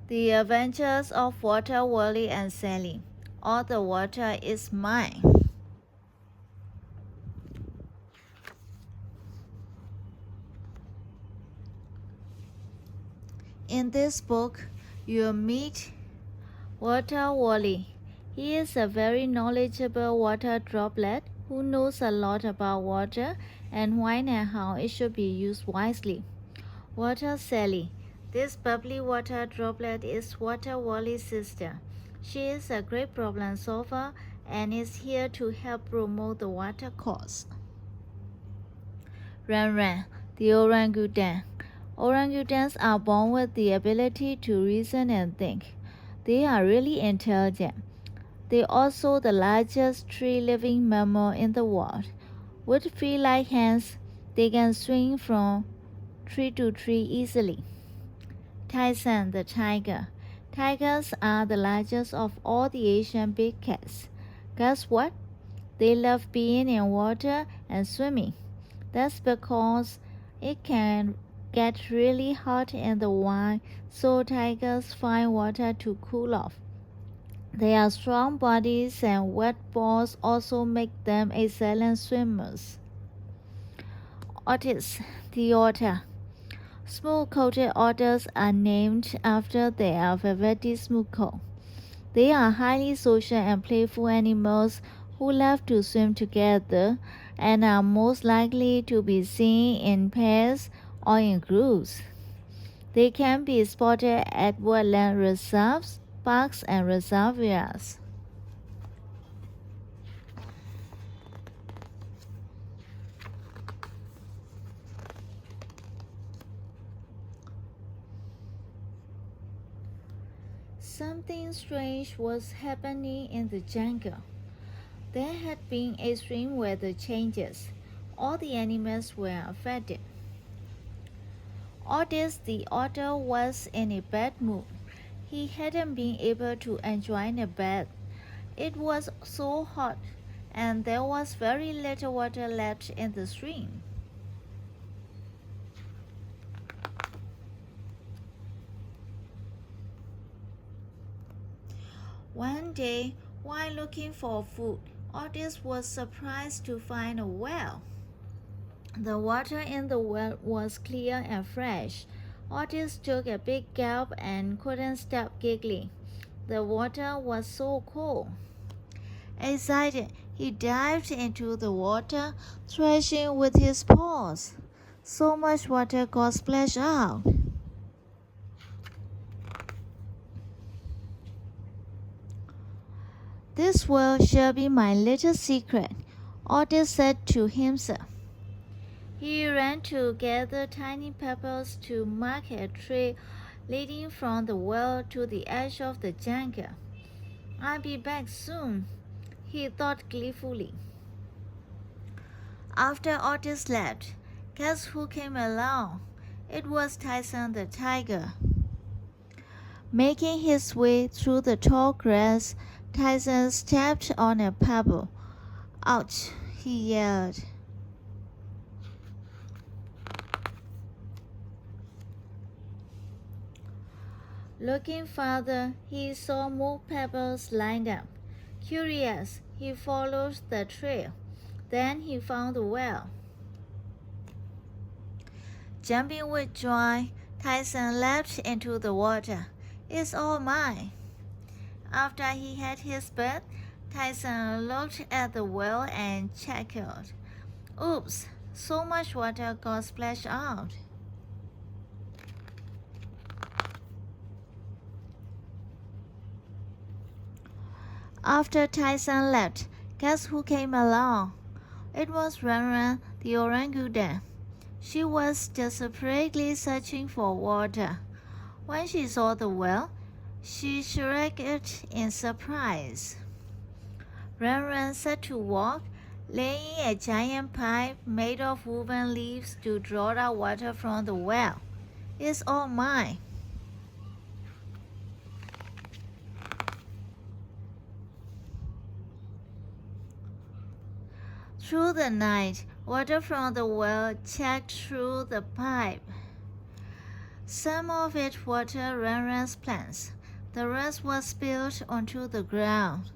The Adventures of Water, Wally, and Sally. All the water is mine. In this book, you'll meet Water Wally. He is a very knowledgeable water droplet who knows a lot about water and when and how it should be used wisely. Water Sally. This bubbly water droplet is Water Wally's sister. She is a great problem solver and is here to help promote the water cause. Ran, the orangutan. Orangutans are born with the ability to reason and think. They are really intelligent. They are also the largest tree-living mammal in the world. With feet like hands, they can swing from tree to tree easily. Tyson the tiger. Tigers are the largest of all the Asian big cats. Guess what? They love being in water and swimming. That's because it can get really hot in the wild, so tigers find water to cool off. Their strong bodies and wet balls also make them excellent swimmers. Otis, the otter. Smooth-coated otters are named after their velvety smooth coat. They are highly social and playful animals who love to swim together and are most likely to be seen in pairs or in groups. They can be spotted at wetland reserves, parks, and reservoirs. Something strange was happening in the jungle. There had been extreme weather changes. All the animals were affected. Otis the otter was in a bad mood. He hadn't been able to enjoy a bath. It was so hot, and there was very little water left in the stream. One day, while looking for food, Otis was surprised to find a well. The water in the well was clear and fresh. Otis took a big gulp and couldn't stop giggling. The water was so cold. Excited, he dived into the water, thrashing with his paws. So much water got splashed out. This well shall be my little secret, Otis said to himself. He ran to gather tiny pebbles to mark a trail leading from the well to the edge of the jungle. I'll be back soon, he thought gleefully. After Otis left, guess who came along? It was Tyson the tiger. Making his way through the tall grass, Tyson stepped on a pebble. Ouch, he yelled. Looking farther, he saw more pebbles lined up. Curious, he followed the trail. Then he found the well. Jumping with joy, Tyson leapt into the water. It's all mine. After he had his bath, Tyson looked at the well and chuckled. Oops, so much water got splashed out. After Tyson left, guess who came along? It was Ran, the orangutan. She was desperately searching for water. When she saw the well, she shrieked in surprise. Ran set to work, laying a giant pipe made of woven leaves to draw out water from the well. It's all mine. Through the night, water from the well checked through the pipe. Some of it watered Ranran's plants. The rest was spilled onto the ground.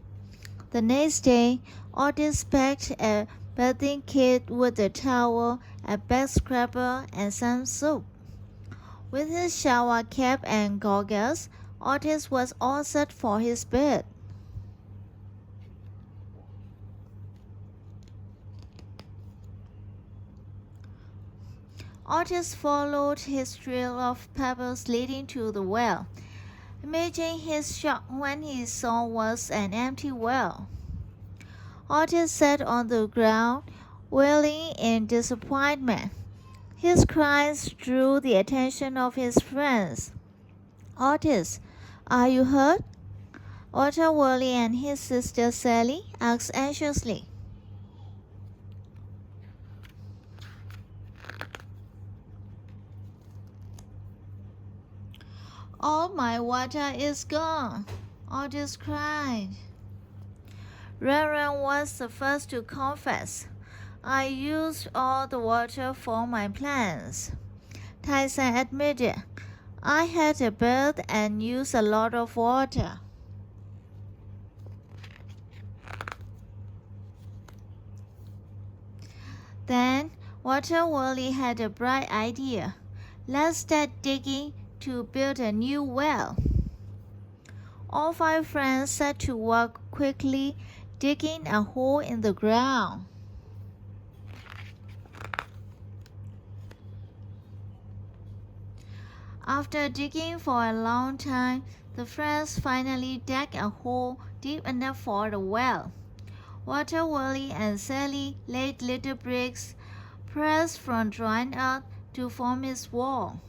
The next day, Otis packed a bathing kit with a towel, a back scrubber, and some soap. With his shower cap and goggles, Otis was all set for his bed. Otis followed his trail of pebbles leading to the well. Imagine his shock when he saw was an empty well. Otis sat on the ground, wailing in disappointment. His cries drew the attention of his friends. "Otis, are you hurt?" Wally and his sister Sally asked anxiously. "All my water is gone," Otis cried. Ranran was the first to confess. "I used all the water for my plants," Tyson admitted. "I had a bath and used a lot of water." Then Wally had a bright idea. "Let's start digging to build a new well." All 5 friends set to work quickly, digging a hole in the ground. After digging for a long time, the friends finally dug a hole deep enough for the well. Wally and Sally laid little bricks pressed from dry earth to form its wall.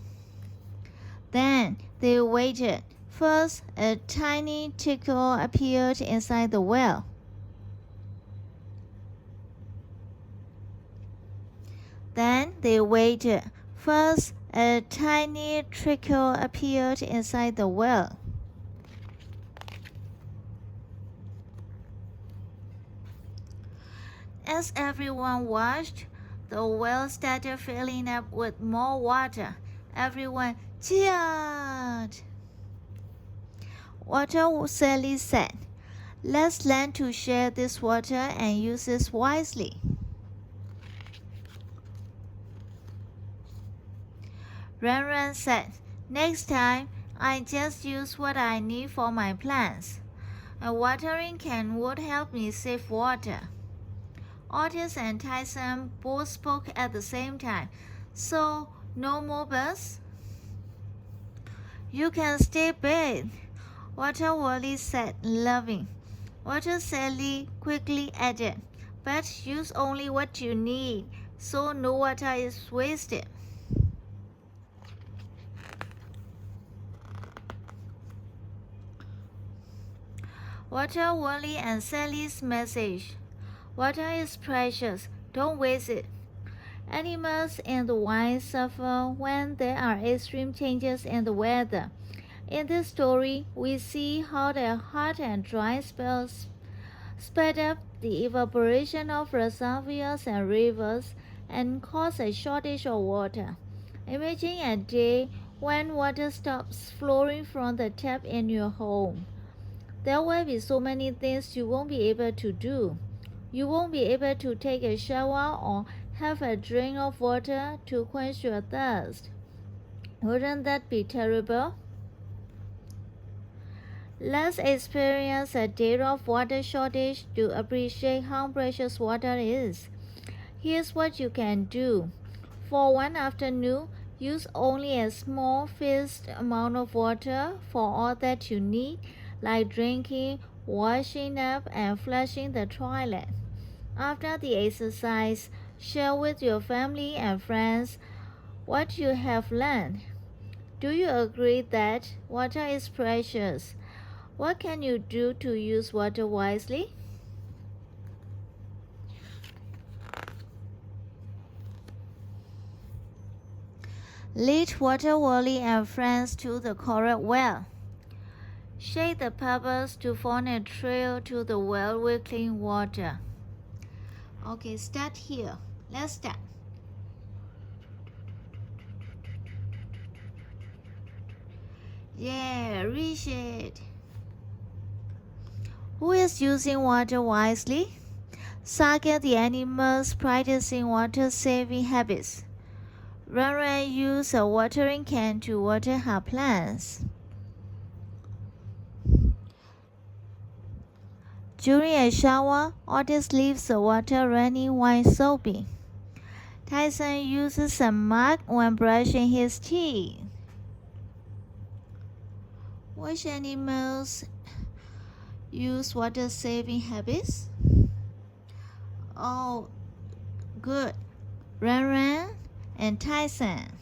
Then they waited. First, a tiny trickle appeared inside the well. Then they waited. First, a tiny trickle appeared inside the well. As everyone watched, the well started filling up with more water. Everyone cheered. Sally said, "Let's learn to share this water and use it wisely." Ranran said, "Next time, I just use what I need for my plants. A watering can would help me save water." Otis and Tyson both spoke at the same time. "So, no more bus?" "You can stay bathed," Wally said, laughing. Sally quickly added, "But use only what you need, so no water is wasted." Wally and Sally's message: "Water is precious, don't waste it." Animals in the wild suffer when there are extreme changes in the weather. In this story, we see how the hot and dry spells sped up the evaporation of reservoirs and rivers and caused a shortage of water. Imagine a day when water stops flowing from the tap in your home. There will be so many things you won't be able to do. You won't be able to take a shower or have a drink of water to quench your thirst. Wouldn't that be terrible? Let's experience a day of water shortage to appreciate how precious water is. Here's what you can do. For one afternoon, use only a small fixed amount of water for all that you need, like drinking, washing up, and flushing the toilet. After the exercise, share with your family and friends what you have learned. Do you agree that water is precious? What can you do to use water wisely? Lead Wally and friends to the correct well. Shake the pebbles to form a trail to the well with clean water. Okay, start here. Let's start. Yeah, reach it. Who is using water wisely? Saga the animals practicing water-saving habits. Run used a watering can to water her plants. During a shower, Otis leaves the water running while soaping. Tyson uses a mug when brushing his teeth. Which animals use water-saving habits? Oh, good. Ran and Tyson.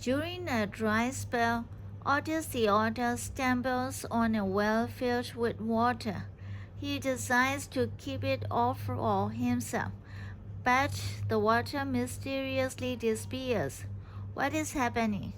During a dry spell, Otis the otter stumbles on a well filled with water. He decides to keep it all for himself, but the water mysteriously disappears. What is happening?